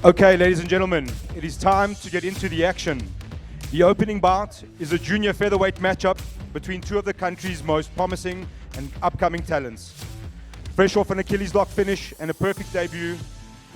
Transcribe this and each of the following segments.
Okay, ladies and gentlemen, it is time to get into the action. The opening bout is a junior featherweight matchup between two of the country's most promising and upcoming talents. Fresh off an Achilles lock finish and a perfect debut,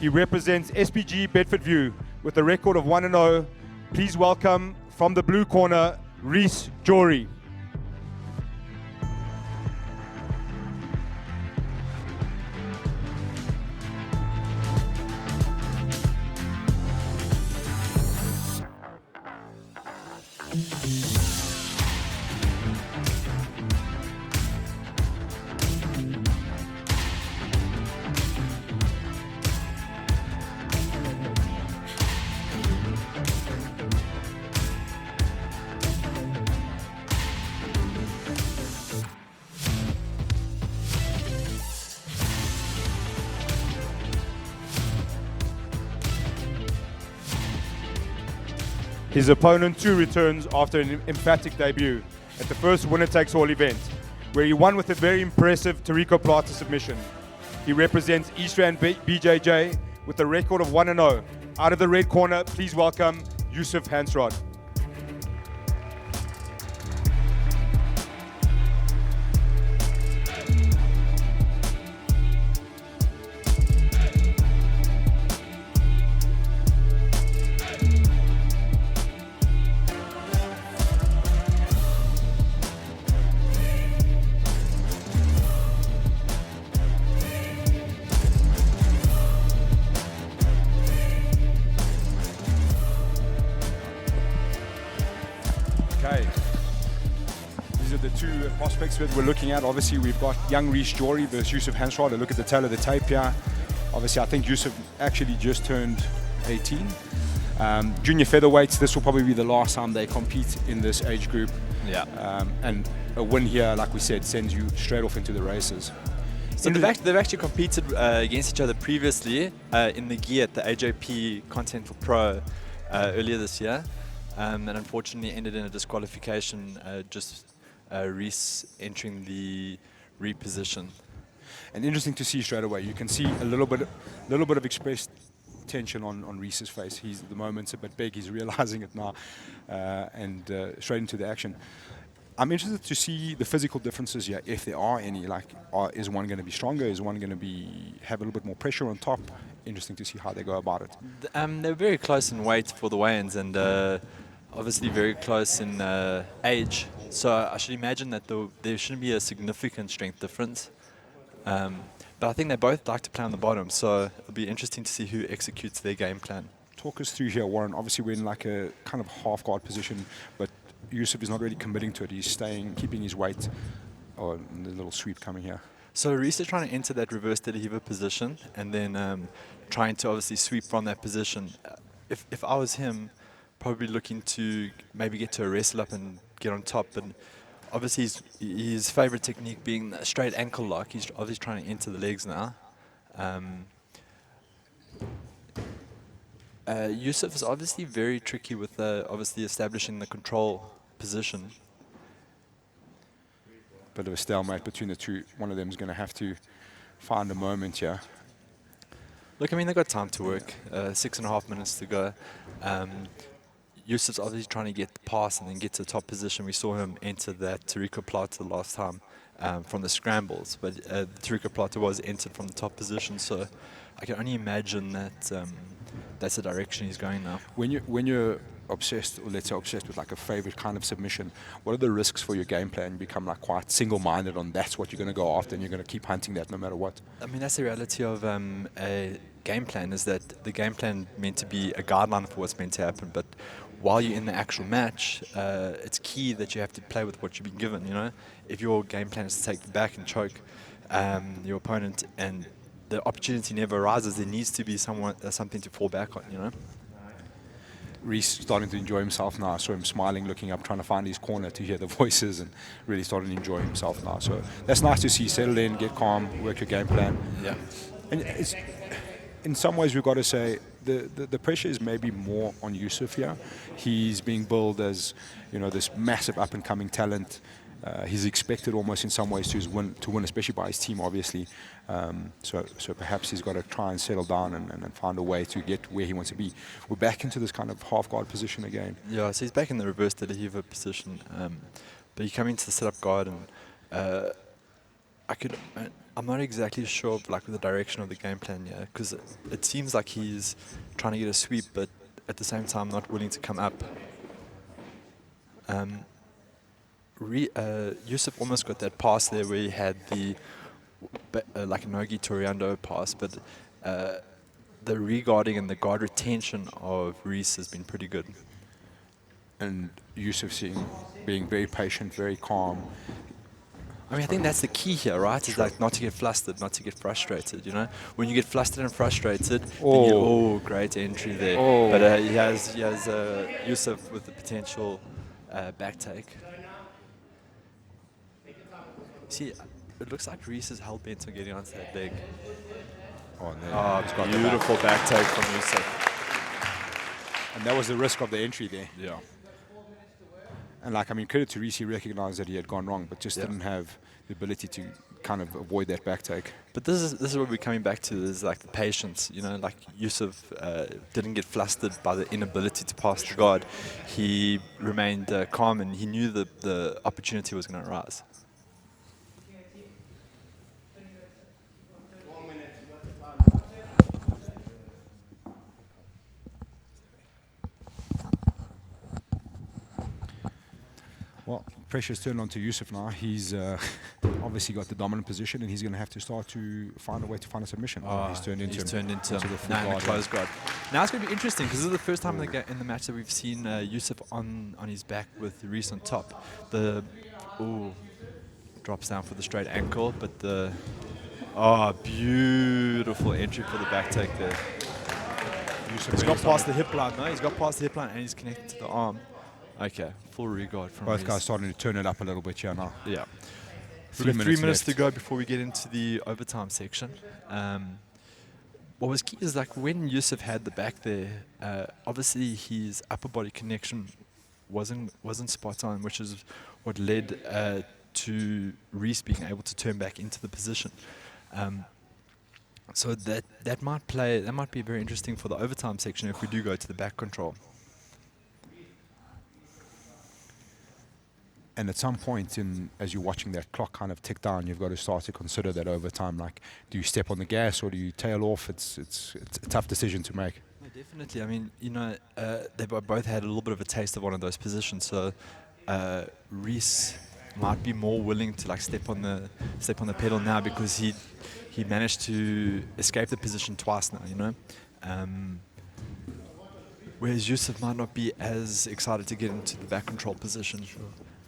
he represents SPG Bedfordview with a record of 1-0. Please welcome from the blue corner, Reece Jory. His opponent too returns after an emphatic debut at the first winner-takes-all event, where he won with a very impressive Tarico Plata submission. He represents East Rand BJJ with a record of 1-0. Out of the red corner, please welcome Yusuf Hansrod. These are the two prospects that we're looking at. Obviously, we've got young Reece Jory versus Yusuf Hansrod. Look at the tail of the tape here. Obviously, I think Yusuf actually just turned 18. Junior featherweights, this will probably be the last time they compete in this age group. Yeah. And a win here, like we said, sends you straight off into the races. So they've actually competed against each other previously in the gi at the AJP Continental Pro earlier this year. And unfortunately ended in a disqualification, Reece entering the reposition. And interesting to see straight away. You can see a little bit of expressed tension on Reece's face. He's the moment's a bit big. He's realizing it now, and straight into the action. I'm interested to see the physical differences here, if there are any. Like, is one going to be stronger? Is one going to have a little bit more pressure on top? Interesting to see how they go about it. They're very close in weight for the weigh-ins, and obviously very close in age. So I should imagine that there shouldn't be a significant strength difference. But I think they both like to play on the bottom, so it'll be interesting to see who executes their game plan. Talk us through here, Warren. Obviously, we're in like a kind of half guard position, but Yusuf is not really committing to it. He's keeping his weight. Oh, and the little sweep coming here. So Reece is trying to enter that reverse Delahiva position and then trying to obviously sweep from that position. If I was him, probably looking to maybe get to a wrestle up and get on top. But obviously his favorite technique being a straight ankle lock. He's obviously trying to enter the legs now. Yusuf is obviously very tricky with obviously establishing the control position. Bit of a stalemate between the two. One of them is going to have to find a moment here. Look, I mean, they've got time to work. 6.5 minutes to go. Yusuf's obviously trying to get the pass and then get to the top position. We saw him enter that Tarico Plata last time from the scrambles, but Tarico Plata was entered from the top position, so I can only imagine that that's the direction he's going now. When you're obsessed, or let's say obsessed with like a favorite kind of submission, what are the risks for your game plan? You become like quite single-minded on that's what you're going to go after, and you're going to keep hunting that no matter what. I mean, that's the reality of a game plan, is that the game plan meant to be a guideline for what's meant to happen, but while you're in the actual match, it's key that you have to play with what you've been given. You know, if your game plan is to take the back and choke your opponent, and the opportunity never arises, there needs to be something to fall back on, you know. Reece starting to enjoy himself now. I saw him smiling, looking up, trying to find his corner to hear the voices, and really starting to enjoy himself now. So that's nice to see. Settle in, get calm, work your game plan. Yeah. And it's, in some ways, we've got to say the pressure is maybe more on Yusuf here. He's being billed as, you know, this massive up and coming talent. He's expected almost in some ways to win, especially by his team, obviously. So perhaps he's got to try and settle down and find a way to get where he wants to be. We're back into this kind of half guard position again. Yeah, so he's back in the reverse De La Riva position, but he came into the setup guard, and I'm not exactly sure of, like, the direction of the game plan here, because it seems like he's trying to get a sweep, but at the same time not willing to come up. Yusuf almost got that pass there where he had the like a Nogi Toriando pass, but the regarding and the guard retention of Reece has been pretty good. And Yusuf being very patient, very calm. I mean, I think that's the key here, right? Is like not to get flustered, not to get frustrated, you know? When you get flustered and frustrated, then you, great entry there. But he has Yusuf with the potential back take. See, it looks like Reece is hell-bent on getting onto that leg. Beautiful back take from Yusuf. And that was the risk of the entry there. Yeah. And like, I mean, credit to Reece, he recognized that he had gone wrong, but just didn't have the ability to kind of avoid that back take. But this is what we're coming back to, is like the patience, you know, like Yusuf didn't get flustered by the inability to pass the guard. He remained calm, and he knew the opportunity was going to arise. Well, pressure's turned on to Yusuf now. He's obviously got the dominant position, and he's going to have to start to find a way to find a submission. He's turned into the close guard. Now it's going to be interesting, because this is the first time in the match that we've seen Yusuf on his back with Reece on top. Drops down for the straight ankle, but beautiful entry for the back take there. He's got past the hip line, no? He's got past the hip line, and he's connected to the arm. Okay, full regard from both Reece. guys starting to turn it up a little bit here now. Yeah. 3 3 minutes to go before we get into the overtime section. What was key is, like, when Yusuf had the back there, obviously his upper body connection wasn't spot on, which is what led to Reece being able to turn back into the position. So that might be very interesting for the overtime section if we do go to the back control. And at some point, as you're watching that clock kind of tick down, you've got to start to consider that overtime. Like, do you step on the gas or do you tail off? It's a tough decision to make. No, definitely. I mean, you know, they both had a little bit of a taste of one of those positions. So Reece might be more willing to, like, step on the pedal now, because he managed to escape the position twice now. You know. Whereas Yusuf might not be as excited to get into the back control position. Sure.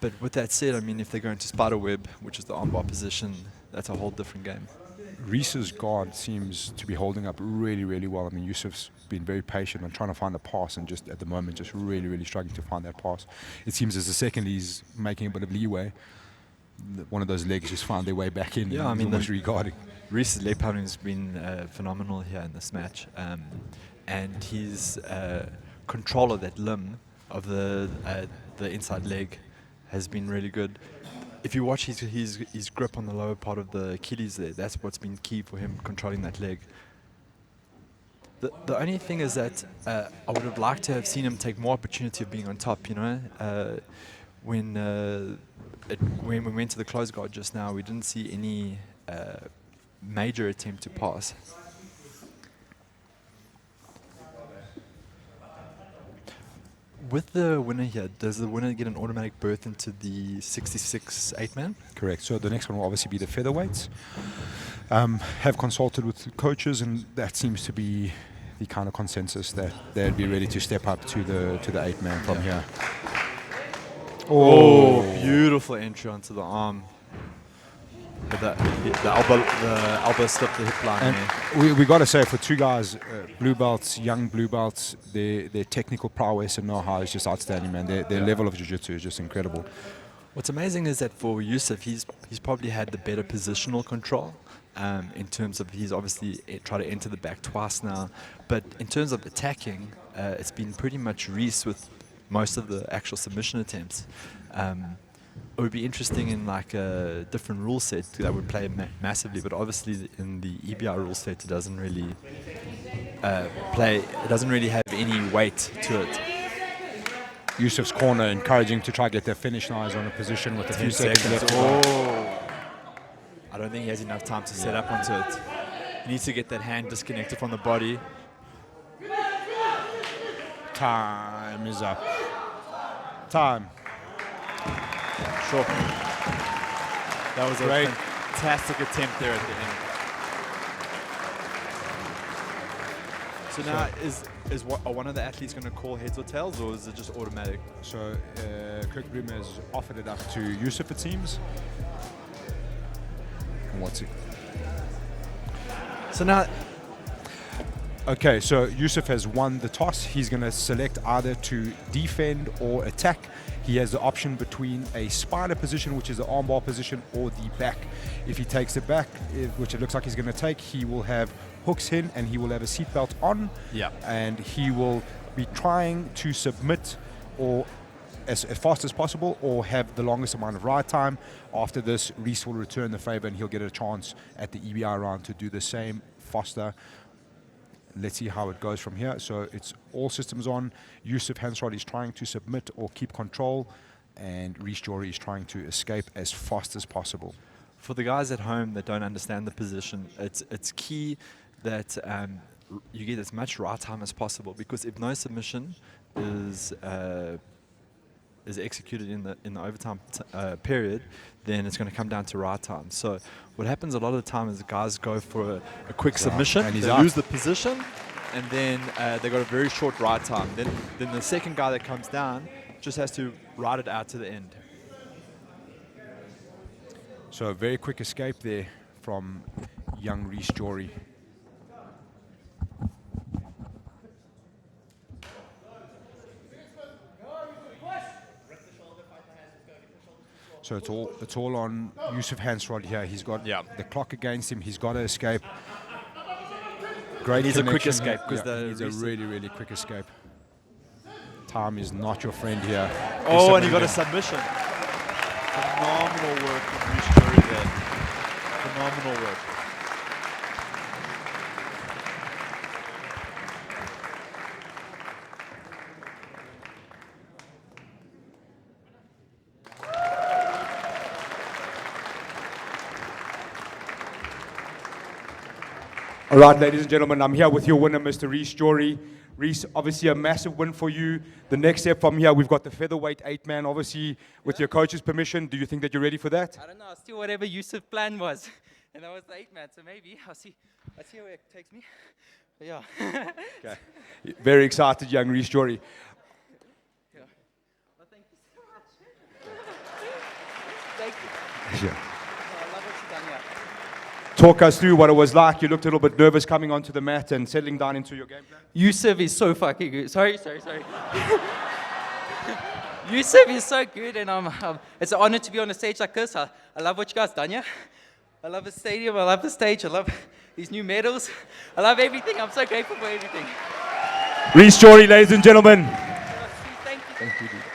But with that said, I mean, if they go into spiderweb, which is the armbar position, that's a whole different game. Reece's guard seems to be holding up really, really well. I mean, Yusuf's been very patient and trying to find a pass, and just at the moment, just really, really struggling to find that pass. It seems as the second he's making a bit of leeway, one of those legs just found their way back in. Yeah, I mean, regarding. Reece's leg pounding has been phenomenal here in this match, and his control of that limb of the inside leg has been really good. If you watch his grip on the lower part of the Achilles there, that's what's been key for him controlling that leg. The only thing is that I would have liked to have seen him take more opportunity of being on top, you know. When we went to the close guard just now, we didn't see any major attempt to pass. With the winner here, does the winner get an automatic berth into the 66 8-man? Correct. So the next one will obviously be the featherweights. Have consulted with coaches, and that seems to be the kind of consensus that they'd be ready to step up to the 8-man from here. Oh, beautiful entry onto the arm. But the elbow slipped the hip line And there. we got to say, for two guys, blue belts, young blue belts, their technical prowess and know-how is just outstanding, man. Their level of jiu-jitsu is just incredible. What's amazing is that for Yusuf, he's probably had the better positional control. In terms of, he's obviously tried to enter the back twice now, but in terms of attacking, it's been pretty much Reece with most of the actual submission attempts. It would be interesting in like a different rule set that would play massively, but obviously in the EBI rule set it doesn't really it doesn't really have any weight to it. Yusuf's corner encouraging to try to get their finish now. He's on a position with a few 10 seconds left. Oh. I don't think he has enough time to set up onto it. He needs to get that hand disconnected from the body. Time is up. Time. Sure. That was Great. a fantastic attempt there at the end. So now, are one of the athletes going to call heads or tails, or is it just automatic? So Kirk Bloom has offered it up to Yusuf, it seems. And what's it? So now, Okay, so Yusuf has won the toss. He's going to select either to defend or attack. He has the option between a spider position, which is the armbar position, or the back. If he takes the back, which it looks like he's going to take, he will have hooks in and he will have a seatbelt on. Yeah. And he will be trying to submit or as fast as possible or have the longest amount of ride time. After this, Reece will return the favor and he'll get a chance at the EBI round to do the same faster. Let's see how it goes from here. So it's all systems on. Yusuf Hansrod is trying to submit or keep control, and Reece Jory is trying to escape as fast as possible. for the guys at home that don't understand the position, it's key that you get as much right time as possible, because if no submission is executed in the overtime period, then it's going to come down to right time. So what happens a lot of the time is the guys go for a quick submission, and they lose the position, and then they got a very short right time. Then the second guy that comes down just has to ride it out to the end. So a very quick escape there from young Reece Jory. So it's all on Yusuf Hansrod here. He's got the clock against him. He's got to escape. Great Needs a quick connection escape, here. 'cause Yeah, the he needs a Reece- really quick escape. Time is not your friend here. Oh, and he got a Submitting. submission. Phenomenal work from Reece Jory there. Phenomenal work. All right, ladies and gentlemen, I'm here with your winner, Mr. Reece Jory. Reece, obviously a massive win for you. The next step from here, we've got the featherweight 8-man, obviously, with your coach's permission. Do you think that you're ready for that? I don't know. I'll see whatever Yusuf's plan was. And that was the 8-man, so maybe. I'll see where it takes me. But yeah. Okay. Very excited, young Reece Jory. Yeah. Well, thank you so much. Thank you. Yeah. Oh, I love what you've done here. Talk us through what it was like. You looked a little bit nervous coming onto the mat and settling down into your game plan. Yusuf is so fucking good. Sorry. Yusuf is so good, and it's an honor to be on a stage like this. I love what you guys done here. I love the stadium. I love the stage. I love these new medals. I love everything. I'm so grateful for everything. Reece Jory, ladies and gentlemen. Thank you. Thank you, dude.